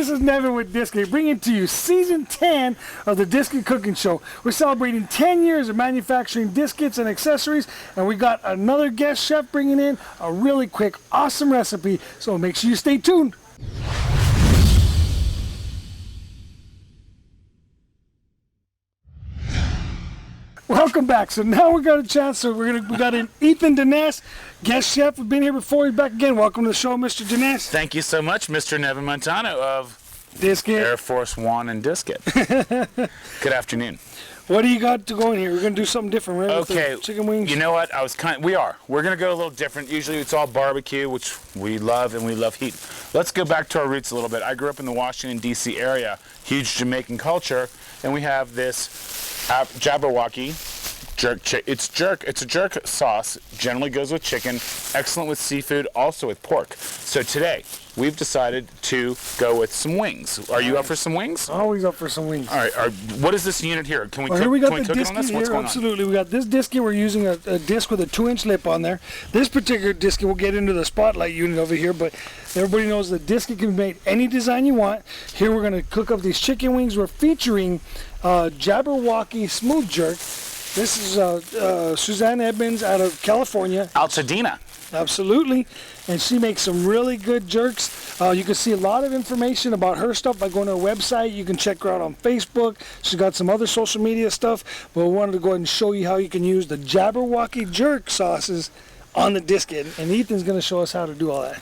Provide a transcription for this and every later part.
this is Nevin with Disket, bringing to you Season 10 of the Disket Cooking Show. We're celebrating 10 years of manufacturing Diskets and accessories, and we got another guest chef bringing in a really quick, awesome recipe, so make sure you stay tuned. Welcome back. So now we got a chance. So we got an Ethan Dinesh, guest chef. We've been here before. He's back again. Welcome to the show, Mr. Dinesh. Thank you so much, Mr. Nevin Montano of Disket, Air Force One and Disket. Good afternoon. What do you got to go in here? We're gonna do something different, right? Okay. With the chicken wings. You know what? We're gonna go a little different. Usually it's all barbecue, which we love, and we love heat. Let's go back to our roots a little bit. I grew up in the Washington D.C. area, huge Jamaican culture, and we have this Jabberwocky jerk. It's a jerk sauce. Generally goes with chicken. Excellent with seafood. Also with pork. So today we've decided to go with some wings. Are you up for some wings? Always up for some wings. All right. What is this unit here? Can we cook, here we got can we the cook it on Disket this? What's here. going Absolutely. We got this Disket. We're using a disc with a 2-inch lip on there. This particular Disket, we'll get into the spotlight unit over here, but everybody knows the Disket can be made any design you want. Here we're going to cook up these chicken wings. We're featuring Jabberwocky smooth jerk. This is Suzanne Edmonds out of California. Altadena. Absolutely. And she makes some really good jerks. You can see a lot of information about her stuff by going to her website. You can check her out on Facebook. She's got some other social media stuff. But we wanted to go ahead and show you how you can use the Jabberwocky jerk sauces on the Disket, and Ethan's going to show us how to do all that.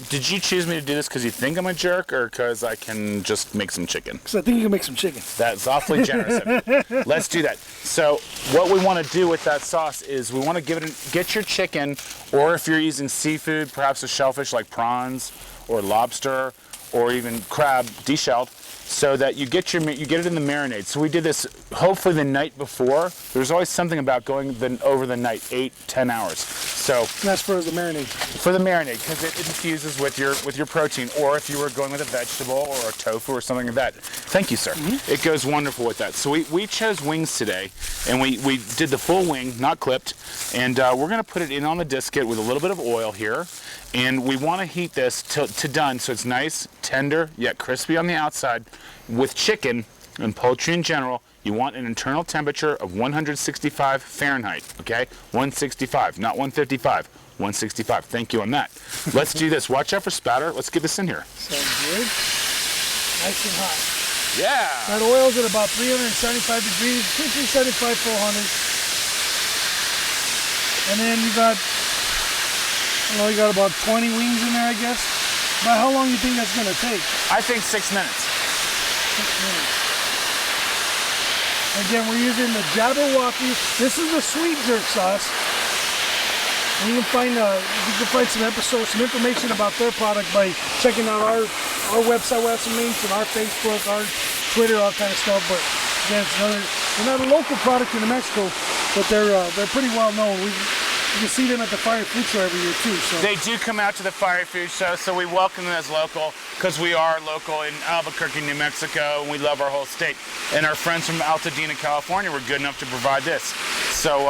Did you choose me to do this because you think I'm a jerk, or because I can just make some chicken? Because I think you can make some chicken. That's awfully generous of you. Let's do that. So what we want to do with that sauce is we want to get your chicken, or if you're using seafood, perhaps a shellfish like prawns or lobster or even crab deshelled, so that you get it in the marinade. So we did this hopefully the night before. There's always something about going over the night, 8-10 hours. So that's for the marinade. For the marinade, because it infuses with your protein, or if you were going with a vegetable or a tofu or something like that. Thank you, sir. Mm-hmm. It goes wonderful with that. So we chose wings today, and we did the full wing, not clipped, and we're going to put it in on the Disket with a little bit of oil here. And we want to heat this to done so it's nice, tender, yet crispy on the outside. With chicken and poultry in general, you want an internal temperature of 165 Fahrenheit, okay? 165, not 155, 165. Thank you on that. Let's do this. Watch out for spatter. Let's get this in here. Sounds good. Nice and hot. Yeah. That oil's at about 375 degrees, 375, 400. And then you got about 20 wings in there, I guess. About how long do you think that's going to take? I think 6 minutes. 6 minutes. Again, we're using the Jabberwocky. This is the sweet jerk sauce. And you can find some episodes, some information about their product by checking out our website. We have some links on our Facebook, our Twitter, all kind of stuff. But again, they're not a local product in New Mexico, but they're pretty well known. You can see them at the Fire Food Show every year too. So they do come out to the Fire Food Show, so we welcome them as local, because we are local in Albuquerque, New Mexico, and we love our whole state. And our friends from Altadena, California were good enough to provide this. So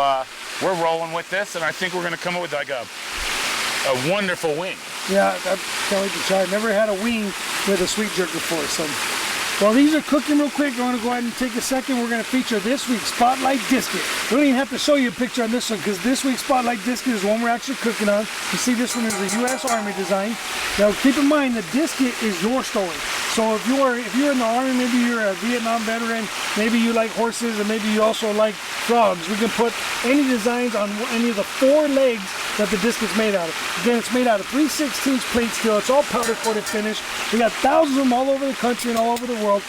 we're rolling with this, and I think we're going to come up with like a wonderful wing. Yeah, I can't wait to try. I've never had a wing with a sweet jerk before, so. While these are cooking real quick, I want to go ahead and take a second. We're going to feature this week's Spotlight Disket. We don't even have to show you a picture on this one, because this week's Spotlight Disket is the one we're actually cooking on. You see, this one is the U.S. Army design. Now, keep in mind, the Disket is your story. So if you're in the Army, maybe you're a Vietnam veteran, maybe you like horses, and maybe you also like frogs, we can put any designs on any of the 4 legs that the Disket's made out of. Again, it's made out of 3/16 plate steel. It's all powder coated finish. We got thousands of them all over the country and all over the world.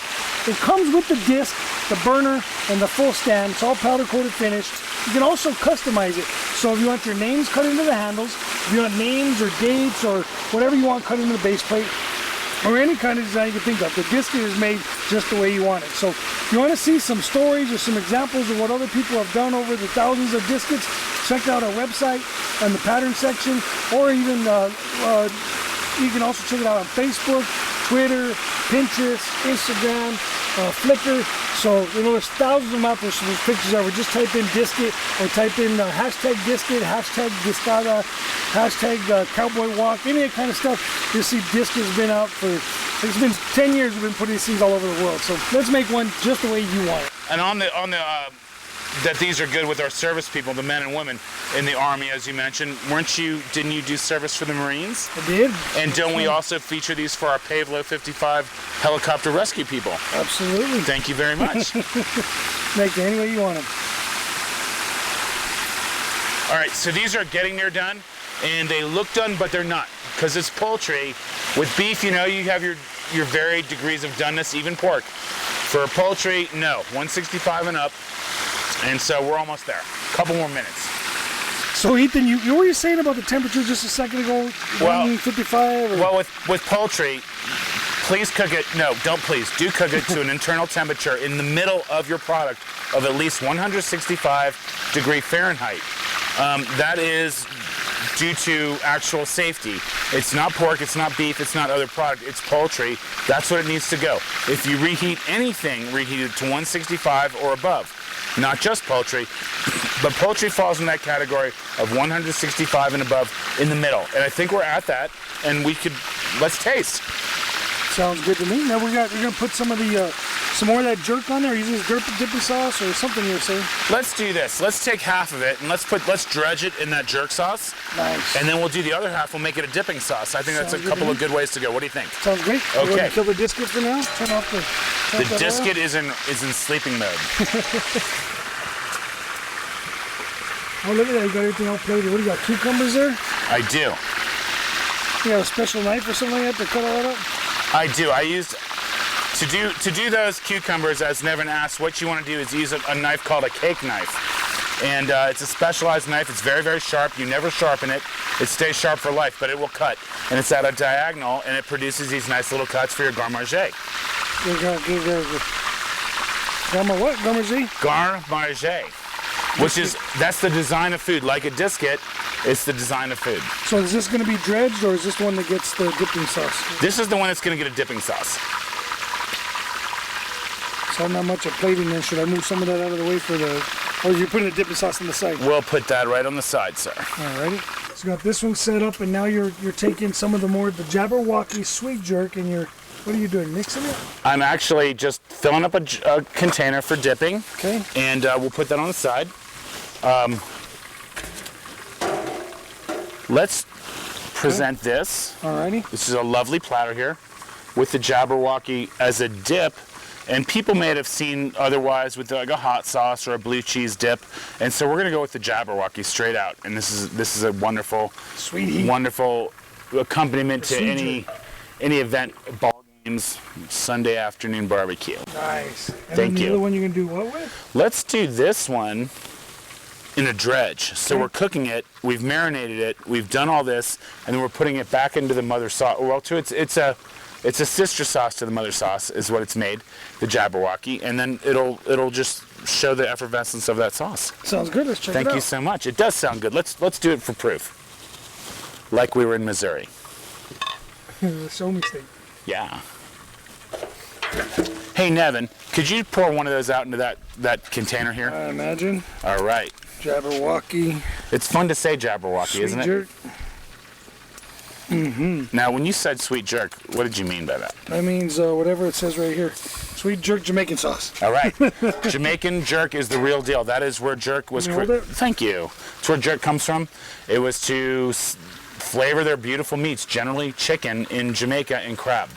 It comes with the disc, the burner, and the full stand. It's all powder coated finish. You can also customize it. So if you want your names cut into the handles, if you want names or dates or whatever you want cut into the base plate, or any kind of design you can think of, the Disket is made just the way you want it. So if you want to see some stories or some examples of what other people have done over the thousands of Diskets, check out our website and the pattern section, or even you can also check it out on Facebook, Twitter, Pinterest, Instagram, Flickr. So, there's thousands of them out there. So there's pictures of it. Just type in Disket or type in hashtag Disket, hashtag Discada, hashtag Cowboy Walk, any of that kind of stuff. You'll see Disket's been out for, it's been 10 years we've been putting these things all over the world. So let's make one just the way you want it. And on the that these are good with our service people, the men and women in the Army, as you mentioned. Didn't you do service for the Marines? I did. And don't we also feature these for our Pavlo 55 helicopter rescue people? Absolutely. Thank you very much. Make it any way you want them. All right, so these are getting near done, and they look done, but they're not, because it's poultry. With beef, you have your varied degrees of doneness, even pork. For poultry, no, 165 and up. And so we're almost there. A couple more minutes. So Ethan, you what were you saying about the temperature just a second ago? Well, 155? Or? Well, with poultry, please cook it. No, don't please. Do cook it to an internal temperature in the middle of your product of at least 165 degree Fahrenheit. That is due to actual safety. It's not pork, it's not beef, it's not other product, it's poultry. That's what it needs to go. If you reheat anything, reheat it to 165 or above. Not just poultry, but poultry falls in that category of 165 and above in the middle. And I think we're at that, and let's taste. Sounds good to me. Now we're gonna put some more of that jerk on there. Use this dipping sauce or something you're saying. Let's do this. Let's take half of it and let's dredge it in that jerk sauce. Nice. And then we'll do the other half. We'll make it a dipping sauce. I think that's a couple of good ways to go. What do you think? Sounds great. Okay. We're gonna kill the Disket for now. Turn off the Disket is in sleeping mode. Oh, look at that. You got everything all plated. What do you got? Cucumbers there? I do. You got a special knife or something like that to cut all that up? I do. I used to do those cucumbers, as Nevin asked, what you want to do is use a knife called a cake knife. And it's a specialized knife. It's very, very sharp. You never sharpen it. It stays sharp for life, but it will cut. And it's at a diagonal, and it produces these nice little cuts for your garde-manger. Garde-manger? Garde-manger. That's the design of food. Like a Disket, it's the design of food. So is this going to be dredged, or is this the one that gets the dipping sauce? This is the one that's going to get a dipping sauce. So not much of plating then. Should I move some of that out of the way for the... Or are you putting the dipping sauce on the side? We'll put that right on the side, sir. Alrighty. So got this one set up, and now you're taking some of the Jabberwocky sweet jerk, and what are you doing, mixing it? I'm actually just filling up a container for dipping. Okay. And we'll put that on the side. Let's present this. Alrighty. This is a lovely platter here with the Jabberwocky as a dip. And people may have seen otherwise with like a hot sauce or a blue cheese dip. And so we're going to go with the Jabberwocky straight out. And this is a wonderful, wonderful accompaniment to any event, ball games, Sunday afternoon barbecue. Nice. And Thank then the you. other one you're going to do what with? Let's do this one in a dredge. So we're cooking it, we've marinated it, we've done all this, and then we're putting it back into the mother sauce. Well, it's a sister sauce to the mother sauce is what it's made, the Jabberwocky, and then it'll just show the effervescence of that sauce. Sounds good. Let's check it out. Thank you so much. It does sound good. Let's do it for proof. Like we were in Missouri. Show me state. Yeah. Hey Nevin, could you pour one of those out into that container here? I imagine. All right. Jabberwocky. It's fun to say Jabberwocky, isn't it? Jerk. Mm-hmm. Now, when you said sweet jerk, what did you mean by that? That means whatever it says right here. Sweet jerk Jamaican sauce. All right. Jamaican jerk is the real deal. That is where jerk was created. Thank you. It's where jerk comes from. It was to flavor their beautiful meats, generally chicken in Jamaica and crab.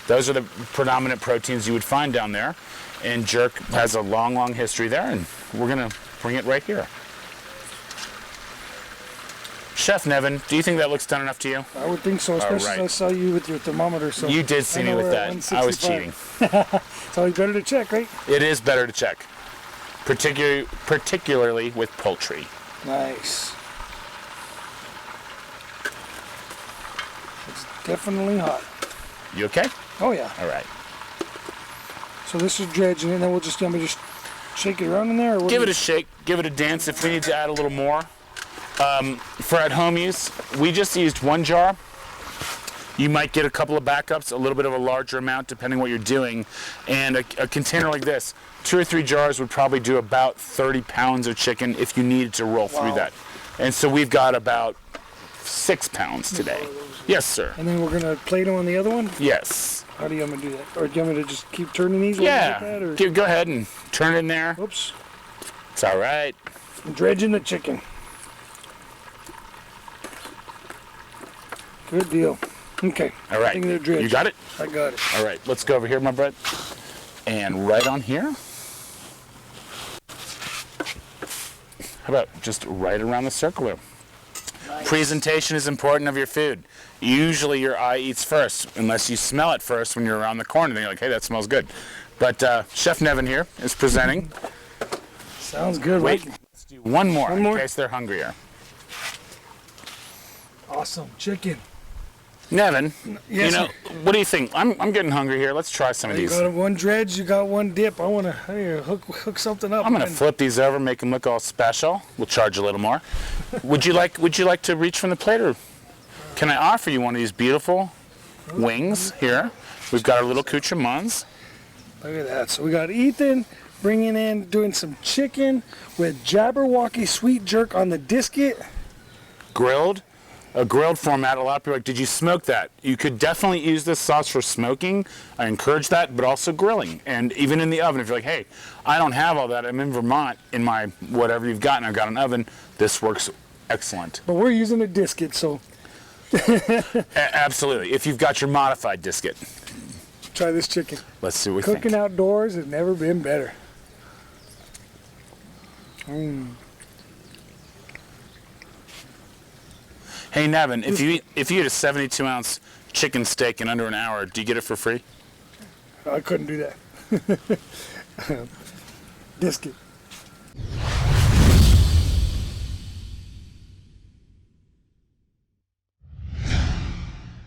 Those are the predominant proteins you would find down there. And jerk has a long, long history there, and we're going to bring it right here. Chef Nevin, do you think that looks done enough to you? I would think so, especially since I saw you with your thermometer. So you did see me with that. I was cheating. It's always better to check, right? It is better to check, particularly with poultry. Nice. It's definitely hot. You okay? Oh yeah. All right. So this is dredging, and then we'll just shake it around in there. Or what? Give it a shake. Give it a dance. If we need to add a little more. For at-home use, we just used one jar You might get a couple of backups, a little bit of a larger amount depending what you're doing. And a container like this, 2 or 3 jars would probably do about 30 pounds of chicken if you needed to roll through that. And so we've got about 6 pounds today. Yes, sir. And then we're gonna plate them on the other one? Yes. How do you want me to do that? Or do you want me to just keep turning these? Yeah. Like that, Go ahead and turn it in there. Oops. It's all right. I'm dredging the chicken. Good deal. Okay. All right. I think they're dredged. You got it? I got it. All right. Let's go over here, my bud. And right on here. How about just right around the circle there? Nice. Presentation is important of your food. Usually your eye eats first, unless you smell it first when you're around the corner. Then you're like, hey, that smells good. But Chef Nevin here is presenting. Sounds good. Wait, let's do one more One more? in case they're hungrier. Awesome. Chicken. Nevin, Yes, you know, sir. what do you think? I'm getting hungry here. Let's try some of You these. got one dredge, you got one dip. I want to hook something up. I'm gonna flip these over, make them look all special. We'll charge a little more. Would you like to reach from the plate, or can I offer you one of these beautiful wings here? We've got our little accoutrements. Look at that. So we got Ethan bringing in, doing some chicken with Jabberwocky sweet jerk on the disket. Grilled. A grilled format. A lot of people are like, did you smoke that? You could definitely use this sauce for smoking. I encourage that, but also grilling. And even in the oven, if you're like, hey, I don't have all that. I'm in Vermont in my whatever you've got, and I've got an oven. This works excellent. But we're using a disket, so Absolutely. If you've got your modified disket. try this chicken. Let's see what we Cooking think. outdoors has never been better. Hey Nevin, if you eat a 72-ounce chicken steak in under an hour, do you get it for free? I couldn't do that. Disket.